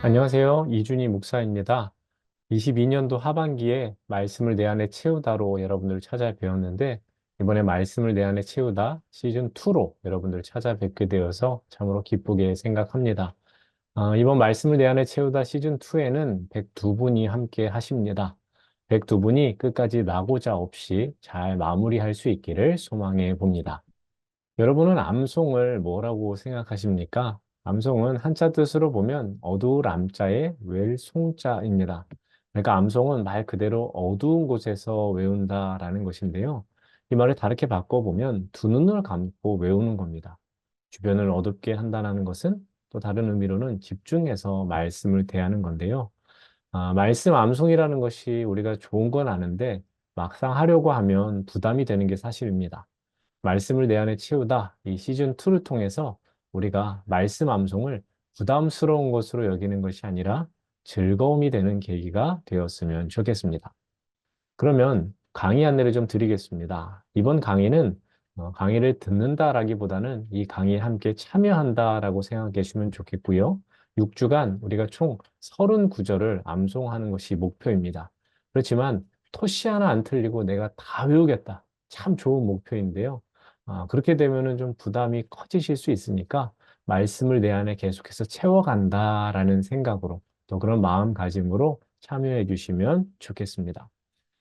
안녕하세요. 이준희 목사입니다. 22년도 하반기에 말씀을 내 안에 채우다로 여러분들을 찾아뵈었는데, 이번에 말씀을 내 안에 채우다 시즌2로 여러분들을 찾아뵙게 되어서 참으로 기쁘게 생각합니다. 이번 말씀을 내 안에 채우다 시즌2에는 102분이 함께 하십니다. 102분이 끝까지 나고자 없이 잘 마무리할 수 있기를 소망해 봅니다. 여러분은 암송을 뭐라고 생각하십니까? 암송은 한자 뜻으로 보면 어두울 암자에 웰 송자입니다. 그러니까 암송은 말 그대로 어두운 곳에서 외운다라는 것인데요. 이 말을 다르게 바꿔보면 두 눈을 감고 외우는 겁니다. 주변을 어둡게 한다는 것은 또 다른 의미로는 집중해서 말씀을 대하는 건데요. 말씀 암송이라는 것이 우리가 좋은 건 아는데 막상 하려고 하면 부담이 되는 게 사실입니다. 말씀을 내 안에 채우다 이 시즌2를 통해서 우리가 말씀 암송을 부담스러운 것으로 여기는 것이 아니라 즐거움이 되는 계기가 되었으면 좋겠습니다. 그러면 강의 안내를 좀 드리겠습니다. 이번 강의는 강의를 듣는다라기보다는 이 강의에 함께 참여한다라고 생각해 주시면 좋겠고요. 6주간 우리가 총 39절을 암송하는 것이 목표입니다. 그렇지만 토시 하나 안 틀리고 내가 다 외우겠다. 참 좋은 목표인데요. 그렇게 되면은 좀 부담이 커지실 수 있으니까 말씀을 내 안에 계속해서 채워간다라는 생각으로 또 그런 마음가짐으로 참여해 주시면 좋겠습니다.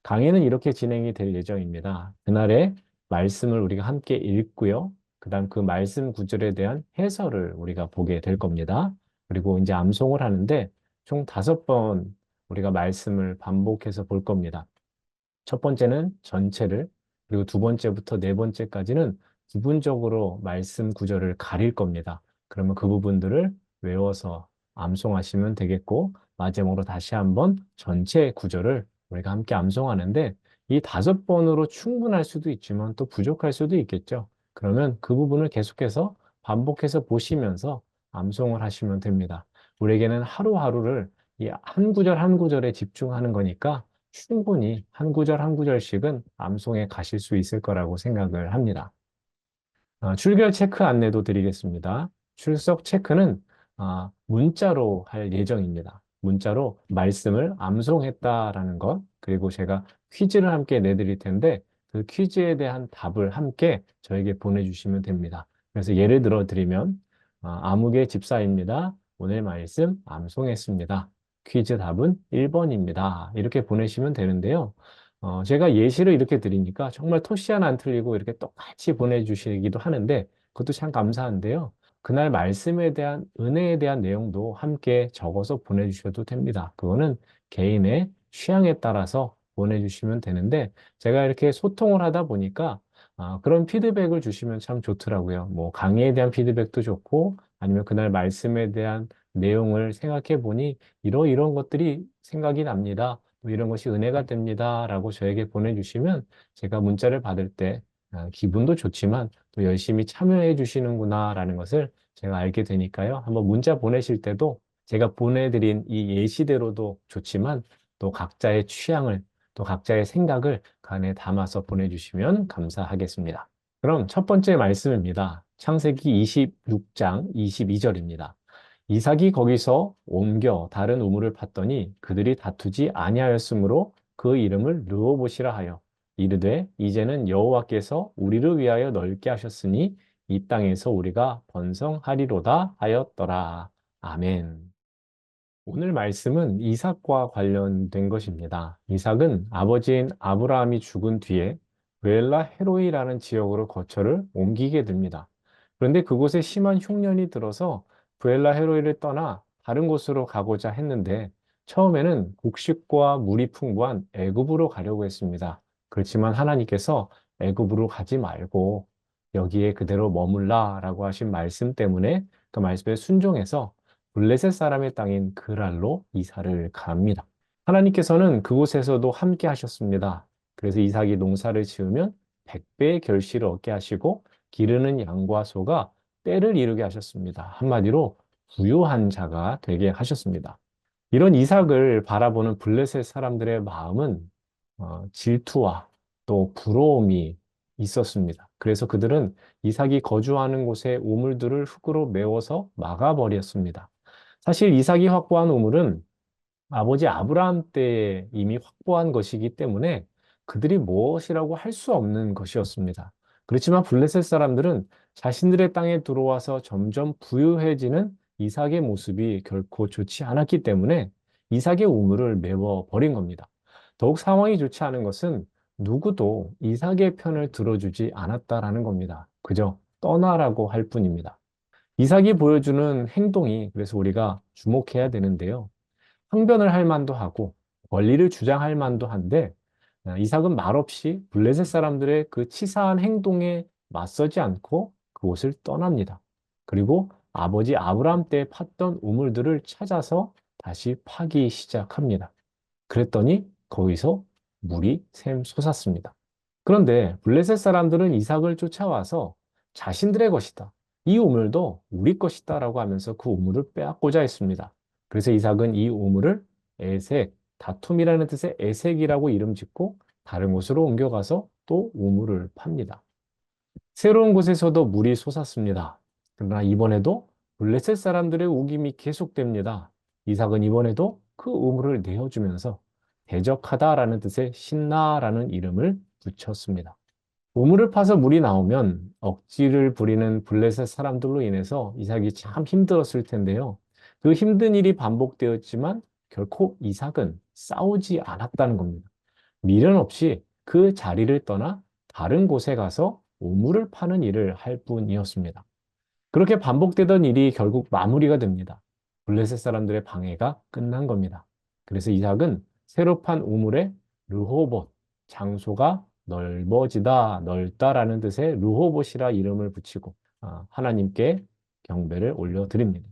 강의는 이렇게 진행이 될 예정입니다. 그날의 말씀을 우리가 함께 읽고요. 그다음 그 말씀 구절에 대한 해설을 우리가 보게 될 겁니다. 그리고 이제 암송을 하는데 총 5번 우리가 말씀을 반복해서 볼 겁니다. 첫 번째는 전체를, 그리고 두 번째부터 네 번째까지는 부분적으로 말씀 구절을 가릴 겁니다. 그러면 그 부분들을 외워서 암송하시면 되겠고, 마지막으로 다시 한번 전체 구절을 우리가 함께 암송하는데, 이 5번으로 충분할 수도 있지만 또 부족할 수도 있겠죠. 그러면 그 부분을 계속해서 반복해서 보시면서 암송을 하시면 됩니다. 우리에게는 하루하루를 이 한 구절 한 구절에 집중하는 거니까 충분히 한 구절 한 구절씩은 암송해 가실 수 있을 거라고 생각을 합니다. 출결 체크 안내도 드리겠습니다. 출석 체크는 문자로 할 예정입니다. 문자로 말씀을 암송했다라는 것, 그리고 제가 퀴즈를 함께 내드릴 텐데 그 퀴즈에 대한 답을 함께 저에게 보내주시면 됩니다. 그래서 예를 들어 드리면 아무개 집사입니다. 오늘 말씀 암송했습니다. 퀴즈 답은 1번입니다. 이렇게 보내시면 되는데요. 제가 예시를 이렇게 드리니까 정말 토시 하나 안 틀리고 이렇게 똑같이 보내주시기도 하는데 그것도 참 감사한데요. 그날 말씀에 대한 은혜에 대한 내용도 함께 적어서 보내주셔도 됩니다. 그거는 개인의 취향에 따라서 보내주시면 되는데 제가 이렇게 소통을 하다 보니까 그런 피드백을 주시면 참 좋더라고요. 뭐 강의에 대한 피드백도 좋고 아니면 그날 말씀에 대한 내용을 생각해 보니 이런 것들이 생각이 납니다. 뭐 이런 것이 은혜가 됩니다라고 저에게 보내주시면 제가 문자를 받을 때 기분도 좋지만 또 열심히 참여해 주시는구나라는 것을 제가 알게 되니까요. 한번 문자 보내실 때도 제가 보내드린 이 예시대로도 좋지만 또 각자의 취향을 또 각자의 생각을 그 안에 담아서 보내주시면 감사하겠습니다. 그럼 첫 번째 말씀입니다. 창세기 26장 22절입니다. 이삭이 거기서 옮겨 다른 우물을 팠더니 그들이 다투지 아니하였으므로 그 이름을 르호봇이라 하여 이르되 이제는 여호와께서 우리를 위하여 넓게 하셨으니 이 땅에서 우리가 번성하리로다 하였더라. 아멘. 오늘 말씀은 이삭과 관련된 것입니다. 이삭은 아버지인 아브라함이 죽은 뒤에 벨라 헤로이라는 지역으로 거처를 옮기게 됩니다. 그런데 그곳에 심한 흉년이 들어서 부엘라 헤로이를 떠나 다른 곳으로 가고자 했는데 처음에는 곡식과 물이 풍부한 애굽으로 가려고 했습니다. 그렇지만 하나님께서 애굽으로 가지 말고 여기에 그대로 머물라라고 하신 말씀 때문에 그 말씀에 순종해서 블레셋 사람의 땅인 그랄로 이사를 갑니다. 하나님께서는 그곳에서도 함께 하셨습니다. 그래서 이삭이 농사를 지으면 100배의 결실을 얻게 하시고 기르는 양과 소가 때를 이루게 하셨습니다. 한마디로 부유한 자가 되게 하셨습니다. 이런 이삭을 바라보는 블레셋 사람들의 마음은 질투와 또 부러움이 있었습니다. 그래서 그들은 이삭이 거주하는 곳의 우물들을 흙으로 메워서 막아버렸습니다. 사실 이삭이 확보한 우물은 아버지 아브라함 때 이미 확보한 것이기 때문에 그들이 무엇이라고 할 수 없는 것이었습니다. 그렇지만 블레셋 사람들은 자신들의 땅에 들어와서 점점 부유해지는 이삭의 모습이 결코 좋지 않았기 때문에 이삭의 우물을 메워 버린 겁니다. 더욱 상황이 좋지 않은 것은 누구도 이삭의 편을 들어주지 않았다라는 겁니다. 그저 떠나라고 할 뿐입니다. 이삭이 보여주는 행동이 그래서 우리가 주목해야 되는데요. 항변을 할 만도 하고 권리를 주장할 만도 한데 이삭은 말없이 블레셋 사람들의 그 치사한 행동에 맞서지 않고 그곳을 떠납니다. 그리고 아버지 아브라함 때 팠던 우물들을 찾아서 다시 파기 시작합니다. 그랬더니 거기서 물이 샘솟았습니다. 그런데 블레셋 사람들은 이삭을 쫓아와서 자신들의 것이다. 이 우물도 우리 것이다 라고 하면서 그 우물을 빼앗고자 했습니다. 그래서 이삭은 이 우물을 에색, 다툼이라는 뜻의 에색이라고 이름 짓고 다른 곳으로 옮겨가서 또 우물을 팝니다. 새로운 곳에서도 물이 솟았습니다. 그러나 이번에도 블레셋 사람들의 우김이 계속됩니다. 이삭은 이번에도 그 우물을 내어주면서 대적하다라는 뜻의 신나라는 이름을 붙였습니다. 우물을 파서 물이 나오면 억지를 부리는 블레셋 사람들로 인해서 이삭이 참 힘들었을 텐데요. 그 힘든 일이 반복되었지만 결코 이삭은 싸우지 않았다는 겁니다. 미련 없이 그 자리를 떠나 다른 곳에 가서 우물을 파는 일을 할 뿐이었습니다. 그렇게 반복되던 일이 결국 마무리가 됩니다. 블레셋 사람들의 방해가 끝난 겁니다. 그래서 이삭은 새로 판 우물에 르호봇, 장소가 넓어지다, 넓다라는 뜻의 르호봇이라 이름을 붙이고 하나님께 경배를 올려드립니다.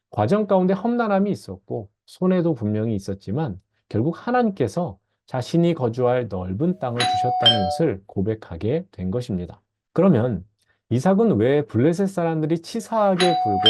과정 가운데 험난함이 있었고 손해도 분명히 있었지만 결국 하나님께서 자신이 거주할 넓은 땅을 주셨다는 것을 고백하게 된 것입니다. 그러면 이삭은 왜 블레셋 사람들이 치사하게 굴고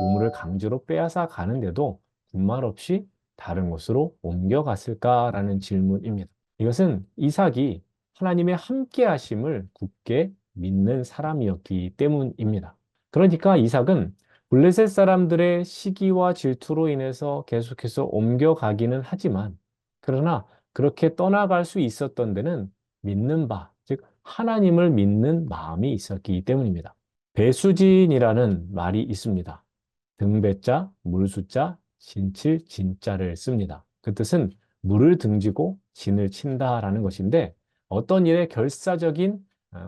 우물을 강제로 빼앗아 가는데도 군말 없이 다른 곳으로 옮겨갔을까라는 질문입니다. 이것은 이삭이 하나님의 함께 하심을 굳게 믿는 사람이었기 때문입니다. 그러니까 이삭은 블레셋 사람들의 시기와 질투로 인해서 계속해서 옮겨가기는 하지만 그러나 그렇게 떠나갈 수 있었던 데는 믿는 바, 즉 하나님을 믿는 마음이 있었기 때문입니다. 배수진이라는 말이 있습니다. 등배자, 물수자, 진칠, 진자를 씁니다. 그 뜻은 물을 등지고 진을 친다라는 것인데 어떤 일에 결사적인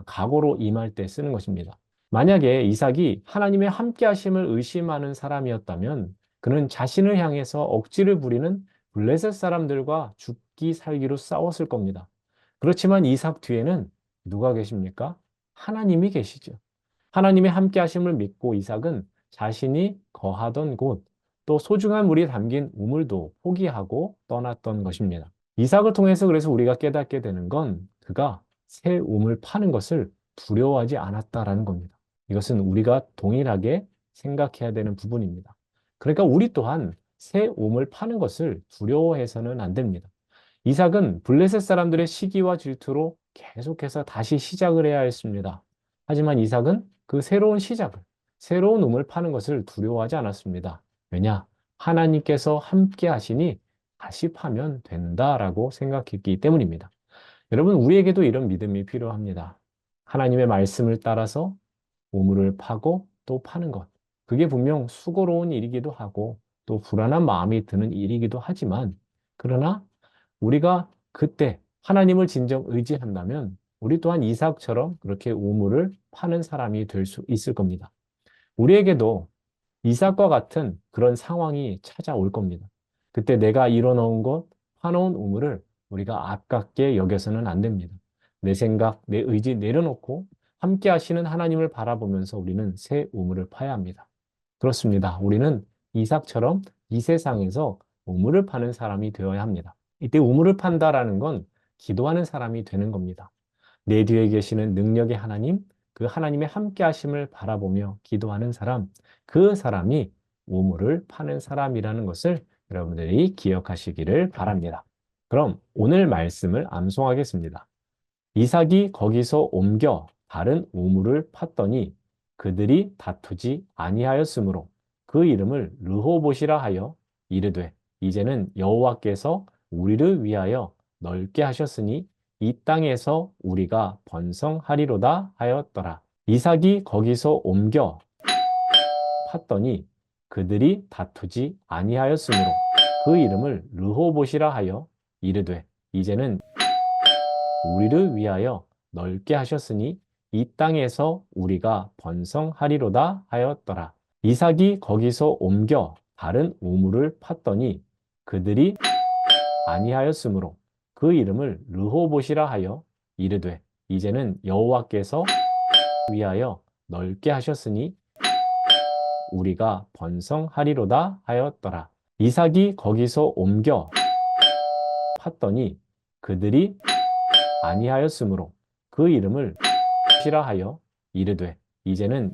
각오로 임할 때 쓰는 것입니다. 만약에 이삭이 하나님의 함께 하심을 의심하는 사람이었다면 그는 자신을 향해서 억지를 부리는 블레셋 사람들과 죽기 살기로 싸웠을 겁니다. 그렇지만 이삭 뒤에는 누가 계십니까? 하나님이 계시죠. 하나님의 함께 하심을 믿고 이삭은 자신이 거하던 곳, 또 소중한 물이 담긴 우물도 포기하고 떠났던 것입니다. 이삭을 통해서 그래서 우리가 깨닫게 되는 건 그가 새 우물 파는 것을 두려워하지 않았다라는 겁니다. 이것은 우리가 동일하게 생각해야 되는 부분입니다. 그러니까 우리 또한 새 우물 파는 것을 두려워해서는 안 됩니다. 이삭은 블레셋 사람들의 시기와 질투로 계속해서 다시 시작을 해야 했습니다. 하지만 이삭은 그 새로운 시작을, 새로운 우물 파는 것을 두려워하지 않았습니다. 왜냐? 하나님께서 함께 하시니 다시 파면 된다라고 생각했기 때문입니다. 여러분, 우리에게도 이런 믿음이 필요합니다. 하나님의 말씀을 따라서 우물을 파고 또 파는 것. 그게 분명 수고로운 일이기도 하고 또 불안한 마음이 드는 일이기도 하지만 그러나 우리가 그때 하나님을 진정 의지한다면 우리 또한 이삭처럼 그렇게 우물을 파는 사람이 될 수 있을 겁니다. 우리에게도 이삭과 같은 그런 상황이 찾아올 겁니다. 그때 내가 이뤄놓은 것, 파놓은 우물을 우리가 아깝게 여겨서는 안 됩니다. 내 생각, 내 의지 내려놓고 함께 하시는 하나님을 바라보면서 우리는 새 우물을 파야 합니다. 그렇습니다. 우리는 이삭처럼 이 세상에서 우물을 파는 사람이 되어야 합니다. 이때 우물을 판다라는 건 기도하는 사람이 되는 겁니다. 내 뒤에 계시는 능력의 하나님, 그 하나님의 함께 하심을 바라보며 기도하는 사람, 그 사람이 우물을 파는 사람이라는 것을 여러분들이 기억하시기를 바랍니다. 그럼 오늘 말씀을 암송하겠습니다. 이삭이 거기서 옮겨 다른 우물을 팠더니 그들이 다투지 아니하였으므로 그 이름을 르호봇이라 하여 이르되 이제는 여호와께서 우리를 위하여 넓게 하셨으니 이 땅에서 우리가 번성하리로다 하였더라. 이삭이 거기서 옮겨 팠더니 그들이 다투지 아니하였으므로 그 이름을 르호봇이라 하여 이르되 이제는 우리를 위하여 넓게 하셨으니 이 땅에서 우리가 번성하리로다 하였더라. 이삭이 거기서 옮겨 다른 우물을 팠더니 그들이 아니하였으므로 그 이름을 르호봇이라 하여 이르되 이제는 여호와께서 위하여 넓게 하셨으니 우리가 번성하리로다 하였더라. 이삭이 거기서 옮겨 팠더니 그들이 아니하였으므로 그 이름을 시라 하여 이르되 이제는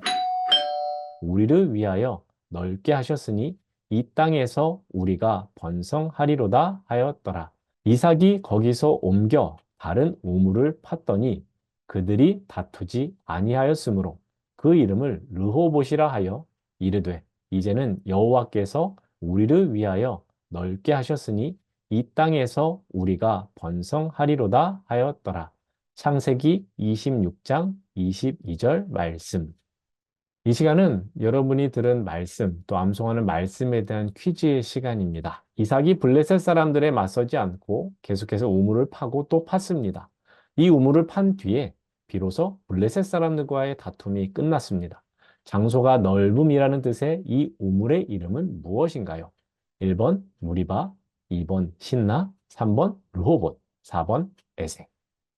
우리를 위하여 넓게 하셨으니 이 땅에서 우리가 번성하리로다 하였더라. 이삭이 거기서 옮겨 다른 우물을 팠더니 그들이 다투지 아니하였으므로 그 이름을 르호봇이라 하여 이르되 이제는 여호와께서 우리를 위하여 넓게 하셨으니 이 땅에서 우리가 번성하리로다 하였더라. 창세기 26장 22절 말씀. 이 시간은 여러분이 들은 말씀, 또 암송하는 말씀에 대한 퀴즈의 시간입니다. 이삭이 블레셋 사람들에 맞서지 않고 계속해서 우물을 파고 또 팠습니다. 이 우물을 판 뒤에 비로소 블레셋 사람들과의 다툼이 끝났습니다. 장소가 넓음이라는 뜻의 이 우물의 이름은 무엇인가요? 1번 무리바, 2번 신나, 3번 르호봇, 4번 에색.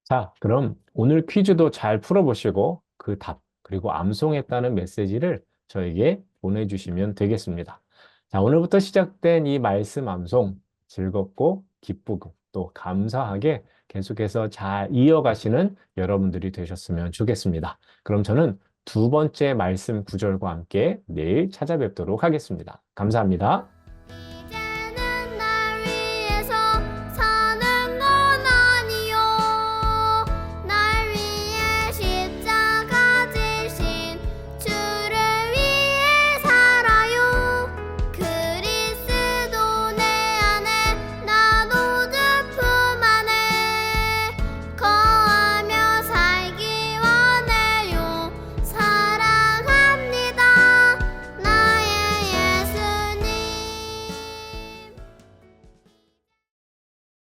자, 그럼 오늘 퀴즈도 잘 풀어보시고 그 답, 그리고 암송했다는 메시지를 저에게 보내주시면 되겠습니다. 자, 오늘부터 시작된 이 말씀 암송 즐겁고 기쁘고 또 감사하게 계속해서 잘 이어가시는 여러분들이 되셨으면 좋겠습니다. 그럼 저는 두 번째 말씀 구절과 함께 내일 찾아뵙도록 하겠습니다. 감사합니다.